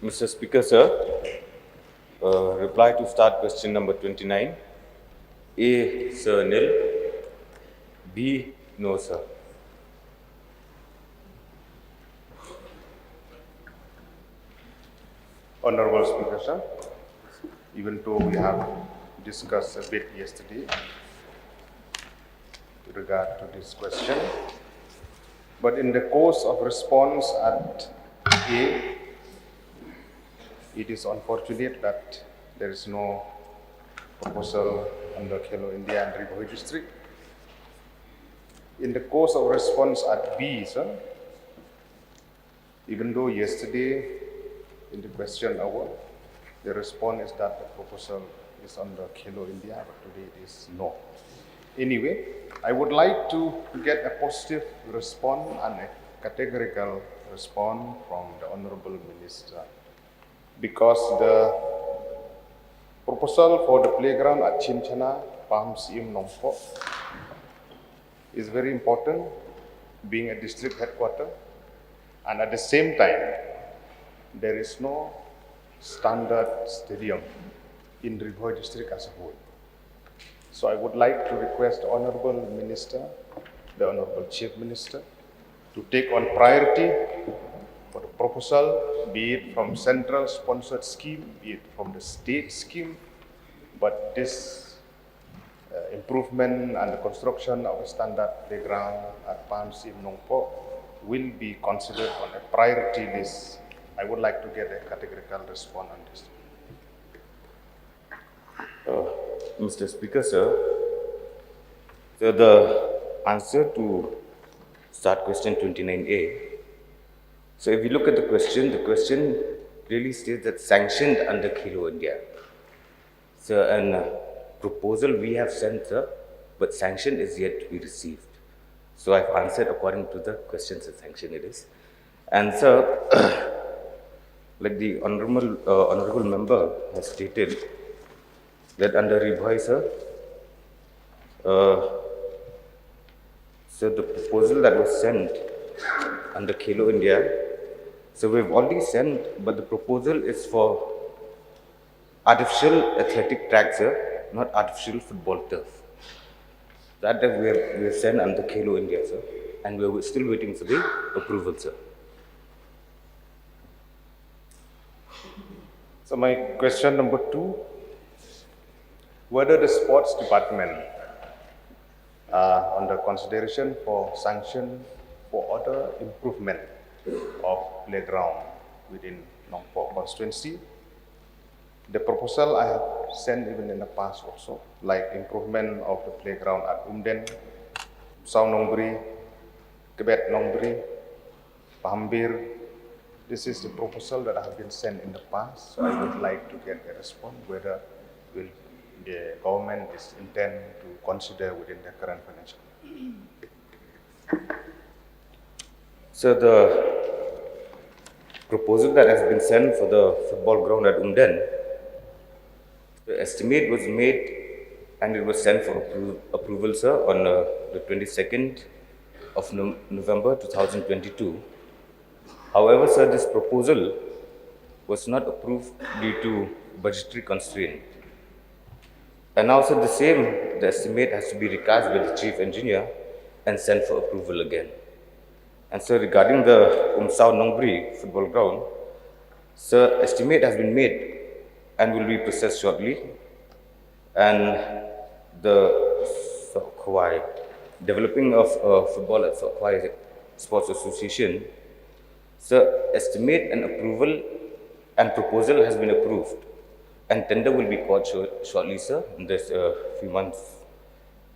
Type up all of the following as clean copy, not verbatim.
Mr. Speaker, sir, reply to start question number 29. A, sir, nil. B, no, sir. Honorable Speaker, sir, even though we have discussed a bit yesterday with regard to this question, but in the course of response at A, it is unfortunate that there is no proposal under Halor India and Bhoi district. In the course of response at B, sir, even though yesterday in the question hour, the response is that the proposal is under Halor India, but today it is no. Anyway, I would like to get a positive response and a categorical response from the Honorable Minister, because the proposal for the playground at Chimchana, Pam Siem Nongpo, is very important, being a district headquarter, and at the same time, there is no standard stadium in Bhoi district as a whole. So I would like to request the Honorable Minister, the Honorable Chief Minister, to take on priority for the proposal, be it from central sponsored scheme, be it from the state scheme, but this improvement and the construction of a standard playground at Pam Siem Nongpo will be considered on a priority list. I would like to get a categorical response on this. Mr. Speaker, sir, so the answer to start question 29A. So if you look at the question clearly states that sanctioned under Halor India. So an proposal we have sent, sir, but sanction is yet to be received. So I've answered according to the questions that sanction it is. And sir, like the honorable member has stated, that under Bhoi, sir, so the proposal that was sent under Halor India, so we've already sent, but the proposal is for artificial athletic track, sir, not artificial football turf. That we have sent under Halor India, sir, and we're still waiting for the approval, sir. So my question number 2, whether the sports department are under consideration for sanction for other improvement of playground within Nongpo constituency. The proposal I have sent even in the past also, like improvement of the playground at Umden, Sao Nongbri, Kebet Nongbri, Pahambir. This is the proposal that have been sent in the past, so I would like to get a response whether the government is intend to consider within the current financial year. So the proposal that has been sent for the football ground at Umden, the estimate was made and it was sent for approval, sir, on the 22nd of November 2022. However, sir, this proposal was not approved due to budgetary constraint. And now, sir, the estimate has to be recast by the chief engineer and sent for approval again. And so regarding the Sao Nongbri football ground, sir, estimate has been made and will be processed shortly. And the Sokhwai, developing of football at Sokhwai Sports Association, sir, estimate and approval and proposal has been approved. And tender will be called shortly, sir, in this few months.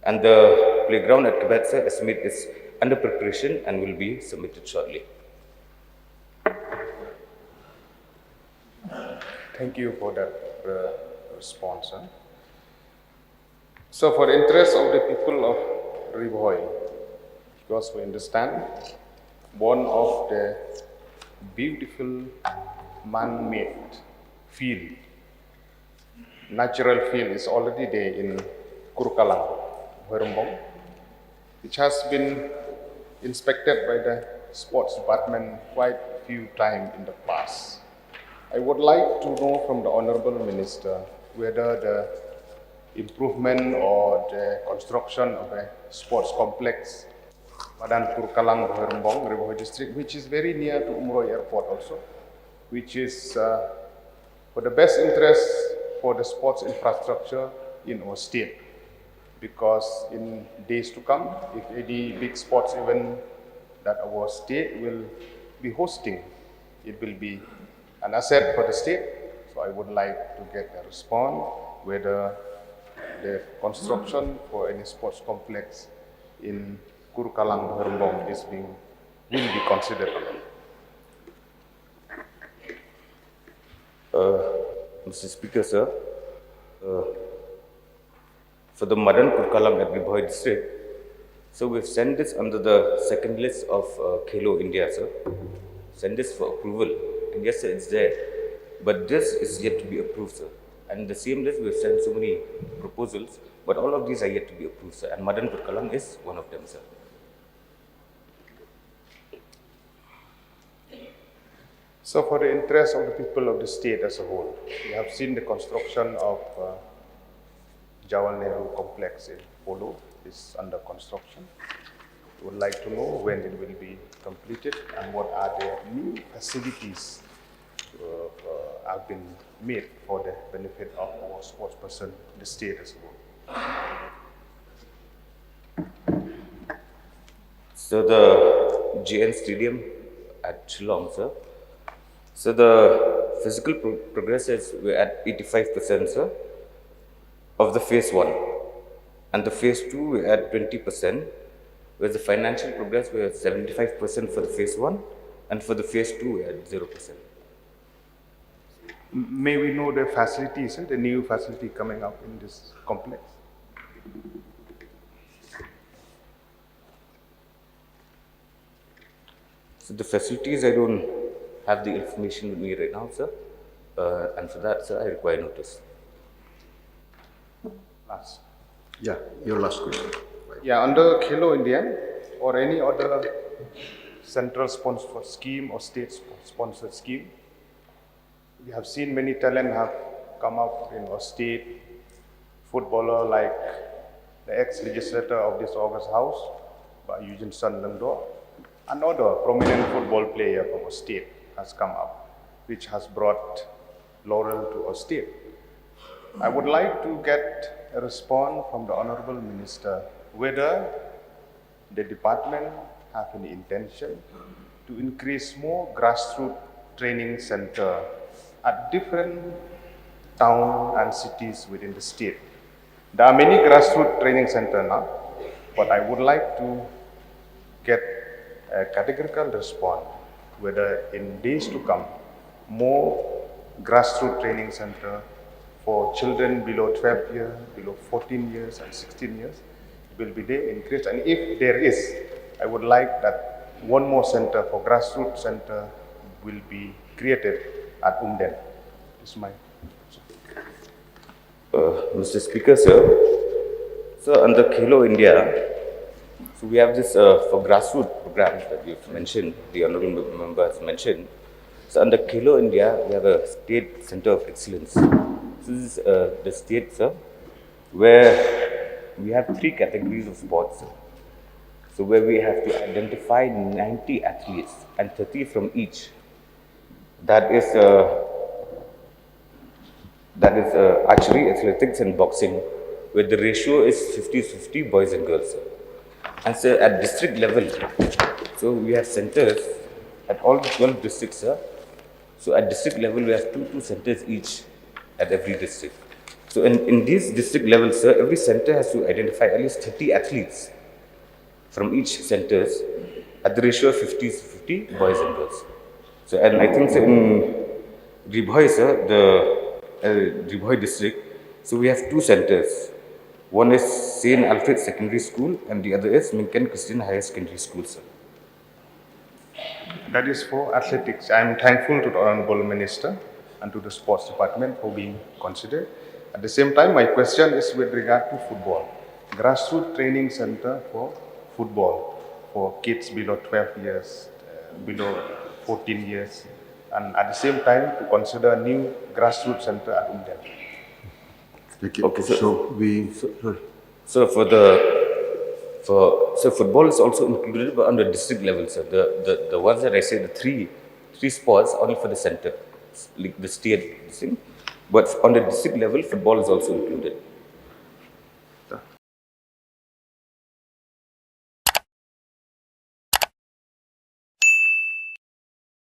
And the playground at Kebet, sir, estimate is under preparation and will be submitted shortly. Thank you for that response. Sir. So for the interest of the people of Bhoi, because we understand one of the beautiful man-made field, natural field is already there in Kurkalang, Bhoi, which has been inspected by the sports department quite a few times in the past. I would like to know from the Honorable Minister whether the improvement or the construction of a sports complex Madanpur Kalang Bhoi Bhoi district, which is very near to Umroi Airport also, which is for the best interest for the sports infrastructure in our state. Because in days to come, if any big sports event that our state will be hosting, it will be an asset for the state. So I would like to get a response whether the construction for any sports complex in Kurkalang Hermbong will be considered. Mr. Speaker, sir, for the Madan Kurkalang at Bhoi district, so we've sent this under the second list of Khelo India, sir. Send this for approval. And yes, sir, it's there. But this is yet to be approved, sir. And the same list, we've sent so many proposals, but all of these are yet to be approved, sir. And Madan Kurkalang is one of them, sir. So for the interest of the people of the state as a whole, we have seen the construction of Jawal Nehru complex in Polo is under construction. We would like to know when it will be completed and what are the new facilities have been made for the benefit of our sports person, the state as a whole. So the JN Stadium at Shillong, sir. So the physical progress is we're at 85%, sir, of the phase 1. And the phase 2, we're at 20%. Whereas the financial progress, we're at 75% for the phase 1. And for the phase 2, we're at 0%. May we know the facilities, the new facility coming up in this complex? So the facilities, I don't have the information with me right now, sir. And for that, sir, I require notice. Last. Yeah, your last question. Yeah, under Khelo India or any other central sponsored scheme or state sponsored scheme, we have seen many talent have come up in our state. Footballer like the ex-legislator of this August House, Eugene Sun Lengdo, another prominent football player from our state has come up, which has brought laurel to our state. I would like to get a response from the Honorable Minister whether the department have any intention to increase more grassroots training center at different towns and cities within the state. There are many grassroots training centers now, but I would like to get a categorical response whether in days to come, more grassroots training center for children below 12 years, below 14 years and 16 years will be there increased. And if there is, I would like that one more center for grassroots center will be created at Umden. This is my Mr. Speaker, sir. So under Khelo India, so we have this for grassroots programs that you've mentioned, the honorable member has mentioned. So under Khelo India, we have a state center of excellence. So this is the state, sir, where we have 3 categories of sports, sir. So where we have to identify 90 athletes and 30 from each. That is archery, athletics and boxing, where the ratio is 50-50 boys and girls, sir. And so at district level, so we have centers at all 12 districts, sir. So at district level, we have two centers each at every district. So in these district levels, sir, every center has to identify at least 30 athletes from each centers at the ratio of 50-50 boys and girls. So, and I think so in Bhoi, sir, the Bhoi district, so we have 2 centers. One is St. Alfred Secondary School and the other is Minken Christian Higher Secondary School, sir. That is for athletics. I am thankful to the Honorable Minister and to the Sports Department for being considered. At the same time, my question is with regard to football. Grassroots training center for football for kids below 12 years, below 14 years, and at the same time to consider a new grassroots center at Unden. Thank you. Okay, so- Sorry. So so football is also included but on the district level, sir. The ones that I say, the three sports only for the center, like the state thing. But on the district level, football is also included.